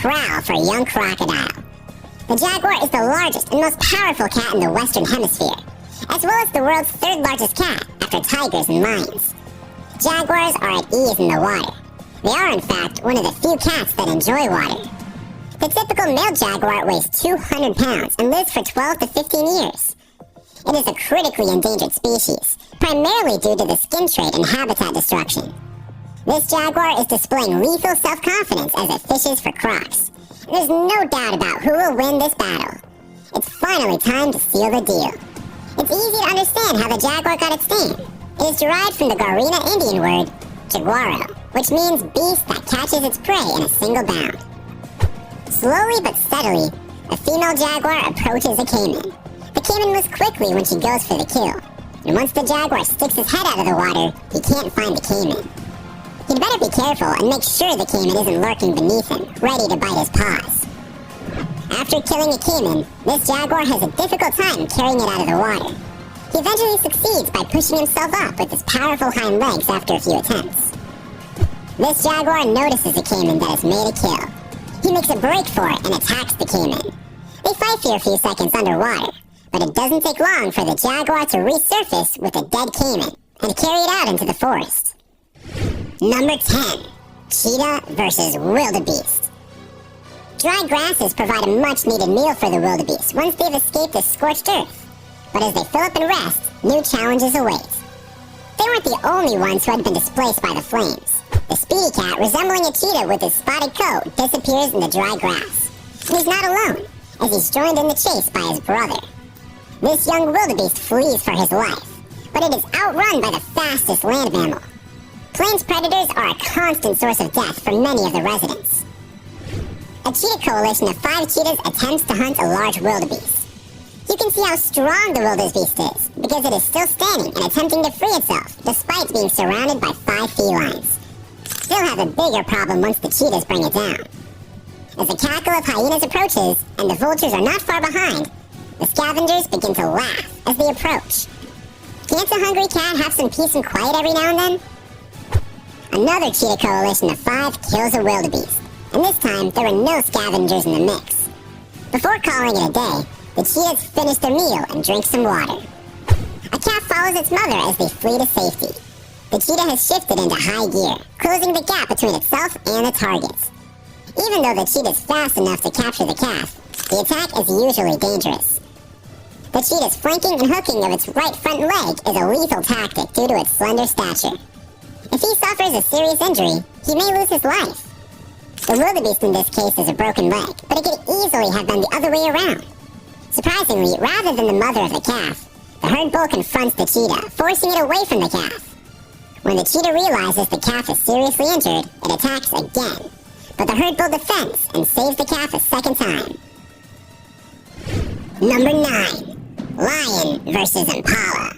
prowl for a young crocodile. The jaguar is the largest and most powerful cat in the Western Hemisphere, as well as the world's third largest cat after tigers and lions. Jaguars are at ease in the water. They are, in fact, one of the few cats that enjoy water. The typical male jaguar weighs 200 pounds and lives for 12 to 15 years. It is a critically endangered species, primarily due to the skin trade and habitat destruction. This jaguar is displaying lethal self-confidence as it fishes for crocs. There's no doubt about who will win this battle. It's finally time to seal the deal. It's easy to understand how the jaguar got its name. It is derived from the Guarana Indian word, jaguaro, which means beast that catches its prey in a single bound. Slowly but steadily, a female jaguar approaches a caiman. The caiman moves quickly when she goes for the kill, and once the jaguar sticks his head out of the water, he can't find the caiman. He'd better be careful and make sure the caiman isn't lurking beneath him, ready to bite his paws. After killing a caiman, this jaguar has a difficult time carrying it out of the water. He eventually succeeds by pushing himself up with his powerful hind legs after a few attempts. This jaguar notices the caiman that has made a kill. He makes a break for it and attacks the caiman. They fight for a few seconds underwater, but it doesn't take long for the jaguar to resurface with a dead caiman and carry it out into the forest. Number 10. Cheetah versus wildebeest. Dry grasses provide a much-needed meal for the wildebeest once they've escaped the scorched earth. But as they fill up and rest, new challenges await. They weren't the only ones who had been displaced by the flames. The speedy cat, resembling a cheetah with his spotted coat, disappears in the dry grass. And he's not alone, as he's joined in the chase by his brother. This young wildebeest flees for his life, but it is outrun by the fastest land mammal. Plains predators are a constant source of death for many of the residents. A cheetah coalition of 5 cheetahs attempts to hunt a large wildebeest. You can see how strong the wildebeest is, because it is still standing and attempting to free itself, despite being surrounded by 5 felines. They'll have a bigger problem once the cheetahs bring it down. As the cackle of hyenas approaches, and the vultures are not far behind, the scavengers begin to laugh as they approach. Can't a hungry cat have some peace and quiet every now and then? Another cheetah coalition of 5 kills a wildebeest, and this time there are no scavengers in the mix. Before calling it a day, the cheetahs finish their meal and drink some water. A calf follows its mother as they flee to safety. The cheetah has shifted into high gear, closing the gap between itself and the targets. Even though the cheetah is fast enough to capture the calf, the attack is usually dangerous. The cheetah's flanking and hooking of its right front leg is a lethal tactic due to its slender stature. If he suffers a serious injury, he may lose his life. The wildebeest in this case is a broken leg, but it could easily have been the other way around. Surprisingly, rather than the mother of the calf, the herd bull confronts the cheetah, forcing it away from the calf. When the cheetah realizes the calf is seriously injured, it attacks again. But the herd bull defends and saves the calf a second time. Number 9. Lion versus impala.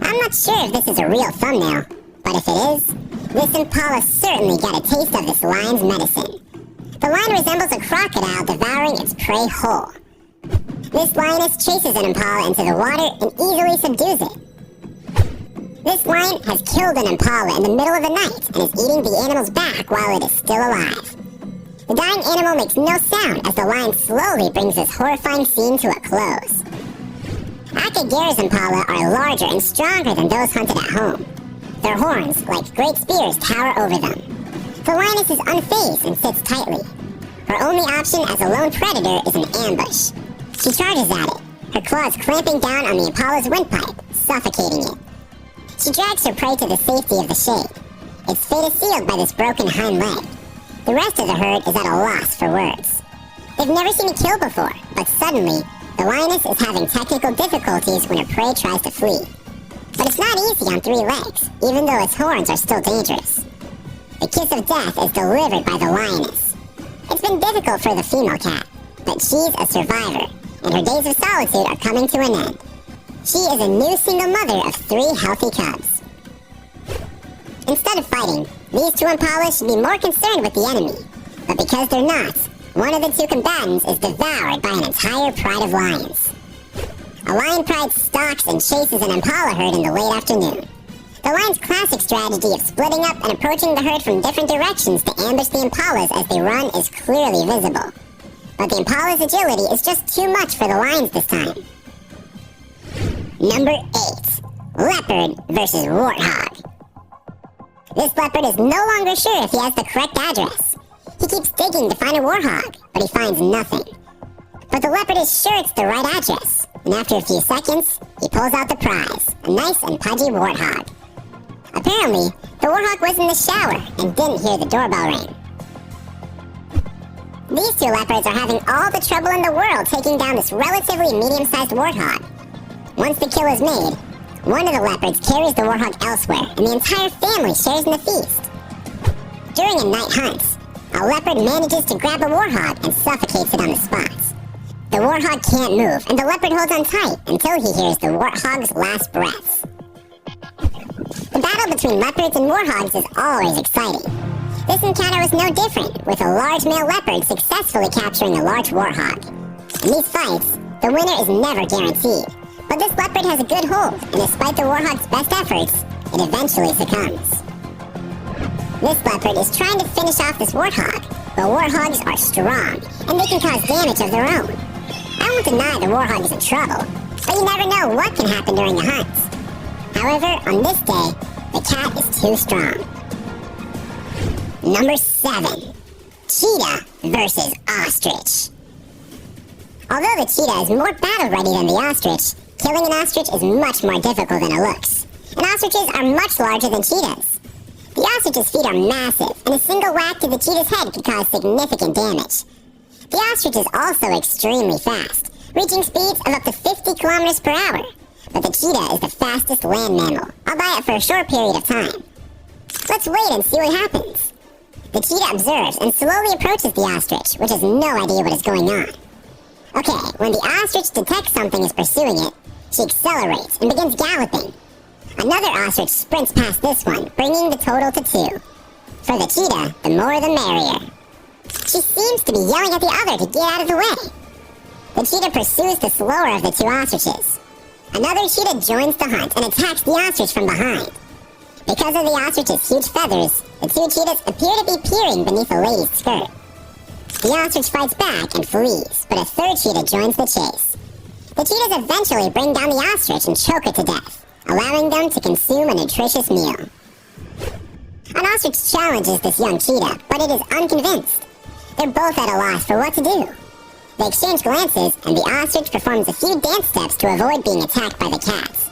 I'm not sure if this is a real thumbnail, but if it is, this impala certainly got a taste of this lion's medicine. The lion resembles a crocodile devouring its prey whole. This lioness chases an impala into the water and easily subdues it. This lion has killed an impala in the middle of the night and is eating the animal's back while it is still alive. The dying animal makes no sound as the lion slowly brings this horrifying scene to a close. Akagera's impala are larger and stronger than those hunted at home. Their horns, like great spears, tower over them. The lioness is unfazed and sits tightly. Her only option as a lone predator is an ambush. She charges at it, her claws clamping down on the impala's windpipe, suffocating it. She drags her prey to the safety of the shade. Its fate is sealed by this broken hind leg. The rest of the herd is at a loss for words. They've never seen a kill before, but suddenly, the lioness is having technical difficulties when her prey tries to flee. But it's not easy on 3 legs, even though its horns are still dangerous. The kiss of death is delivered by the lioness. It's been difficult for the female cat, but she's a survivor, and her days of solitude are coming to an end. She is a new single mother of 3 healthy cubs. Instead of fighting, these 2 impalas should be more concerned with the enemy. But because they're not, one of the 2 combatants is devoured by an entire pride of lions. A lion pride stalks and chases an impala herd in the late afternoon. The lion's classic strategy of splitting up and approaching the herd from different directions to ambush the impalas as they run is clearly visible. But the impala's agility is just too much for the lions this time. Number 8. Leopard versus warthog. This leopard is no longer sure if he has the correct address. He keeps digging to find a warthog, but he finds nothing. But the leopard is sure it's the right address, and after a few seconds, he pulls out the prize, a nice and pudgy warthog. Apparently, the warthog was in the shower and didn't hear the doorbell ring. These two leopards are having all the trouble in the world taking down this relatively medium-sized warthog. Once the kill is made, one of the leopards carries the warthog elsewhere, and the entire family shares in the feast. During a night hunt, a leopard manages to grab a warthog and suffocates it on the spot. The warthog can't move, and the leopard holds on tight until he hears the warthog's last breaths. The battle between leopards and warthogs is always exciting. This encounter was no different, with a large male leopard successfully capturing a large warthog. In these fights, the winner is never guaranteed, but this leopard has a good hold, and despite the warthog's best efforts, it eventually succumbs. This leopard is trying to finish off this warthog, but warthogs are strong, and they can cause damage of their own. I won't deny the warthog is in trouble, but you never know what can happen during a hunt. However, on this day, the cat is too strong. Number 7. Cheetah versus ostrich. Although the cheetah is more battle-ready than the ostrich, killing an ostrich is much more difficult than it looks, and ostriches are much larger than cheetahs. The ostrich's feet are massive, and a single whack to the cheetah's head could cause significant damage. The ostrich is also extremely fast, reaching speeds of up to 50 kilometers per hour, but the cheetah is the fastest land mammal, albeit for a short period of time. Let's wait and see what happens. The cheetah observes and slowly approaches the ostrich, which has no idea what is going on. Okay, when the ostrich detects something is pursuing it, she accelerates and begins galloping. Another ostrich sprints past this one, bringing the total to 2. For the cheetah, the more the merrier. She seems to be yelling at the other to get out of the way. The cheetah pursues the slower of the 2 ostriches. Another cheetah joins the hunt and attacks the ostrich from behind. Because of the ostrich's huge feathers, the 2 cheetahs appear to be peering beneath a lady's skirt. The ostrich fights back and flees, but a 3rd cheetah joins the chase. The cheetahs eventually bring down the ostrich and choke it to death, allowing them to consume a nutritious meal. An ostrich challenges this young cheetah, but it is unconvinced. They're both at a loss for what to do. They exchange glances, and the ostrich performs a few dance steps to avoid being attacked by the cats.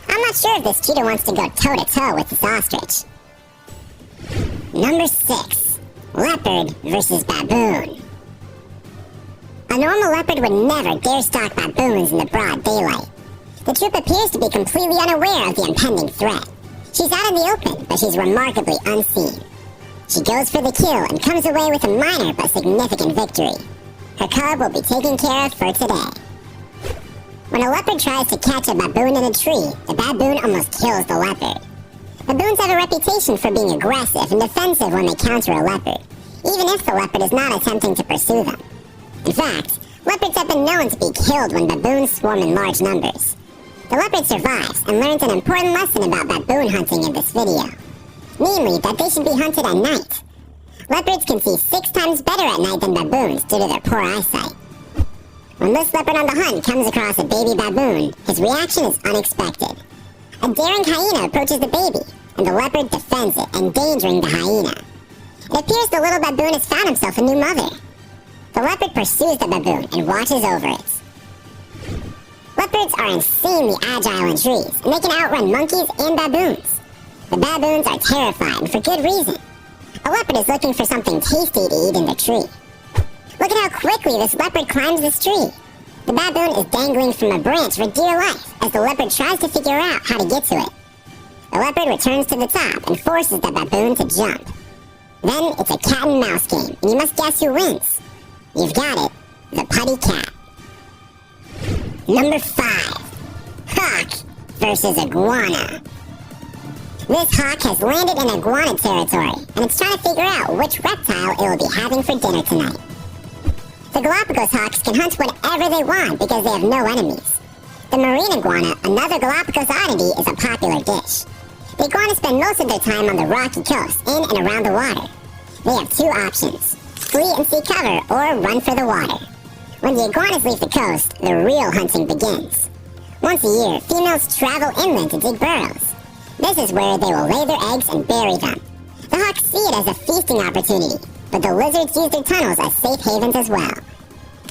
I'm not sure if this cheetah wants to go toe-to-toe with this ostrich. Number 6. Leopard versus baboon. A normal leopard would never dare stalk baboons in the broad daylight. The troop appears to be completely unaware of the impending threat. She's out in the open, but she's remarkably unseen. She goes for the kill and comes away with a minor but significant victory. Her cub will be taken care of for today. When a leopard tries to catch a baboon in a tree, the baboon almost kills the leopard. Baboons have a reputation for being aggressive and defensive when they counter a leopard, even if the leopard is not attempting to pursue them. In fact, leopards have been known to be killed when baboons swarm in large numbers. The leopard survives and learns an important lesson about baboon hunting in this video. Namely, that they should be hunted at night. Leopards can see 6 times better at night than baboons due to their poor eyesight. When this leopard on the hunt comes across a baby baboon, his reaction is unexpected. A daring hyena approaches the baby, and the leopard defends it, endangering the hyena. It appears the little baboon has found himself a new mother. The leopard pursues the baboon and watches over it. Leopards are insanely agile in trees, and they can outrun monkeys and baboons. The baboons are terrified, and for good reason. A leopard is looking for something tasty to eat in the tree. Look at how quickly this leopard climbs this tree. The baboon is dangling from a branch for dear life as the leopard tries to figure out how to get to it. The leopard returns to the top and forces the baboon to jump. Then it's a cat and mouse game, and you must guess who wins. You've got it, the putty cat. Number 5. Hawk versus iguana. This hawk has landed in iguana territory, and it's trying to figure out which reptile it will be having for dinner tonight. The Galapagos hawks can hunt whatever they want because they have no enemies. The marine iguana, another Galapagos oddity, is a popular dish. The iguanas spend most of their time on the rocky coast, in and around the water. They have two options: flee and seek cover, or run for the water. When the iguanas leave the coast, the real hunting begins. Once a year, females travel inland to dig burrows. This is where they will lay their eggs and bury them. The hawks see it as a feasting opportunity, but the lizards use their tunnels as safe havens as well.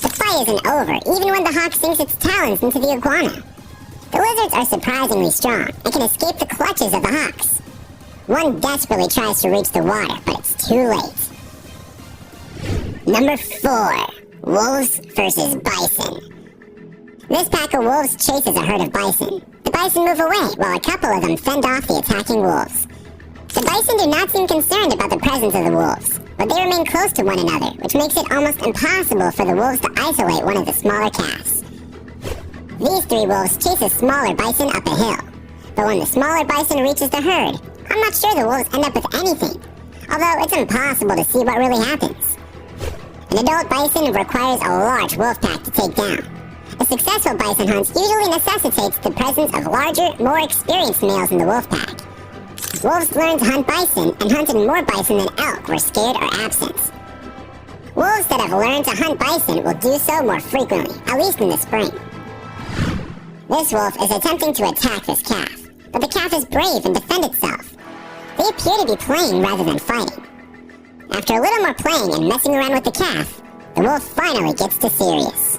The fight isn't over, even when the hawk sinks its talons into the iguana. The lizards are surprisingly strong and can escape the clutches of the hawks. One desperately tries to reach the water, but it's too late. Number 4. Wolves versus bison. This pack of wolves chases a herd of bison. The bison move away while a couple of them fend off the attacking wolves. The bison do not seem concerned about the presence of the wolves, but they remain close to one another, which makes it almost impossible for the wolves to isolate one of the smaller calves. These 3 wolves chase a smaller bison up a hill, but when the smaller bison reaches the herd, I'm not sure the wolves end up with anything, although it's impossible to see what really happens. An adult bison requires a large wolf pack to take down. A successful bison hunt usually necessitates the presence of larger, more experienced males in the wolf pack. Wolves learned to hunt bison and hunted more bison than elk were scared or absent. Wolves that have learned to hunt bison will do so more frequently, at least in the spring. This wolf is attempting to attack this calf, but the calf is brave and defends itself. They appear to be playing rather than fighting. After a little more playing and messing around with the calf, the wolf finally gets to serious.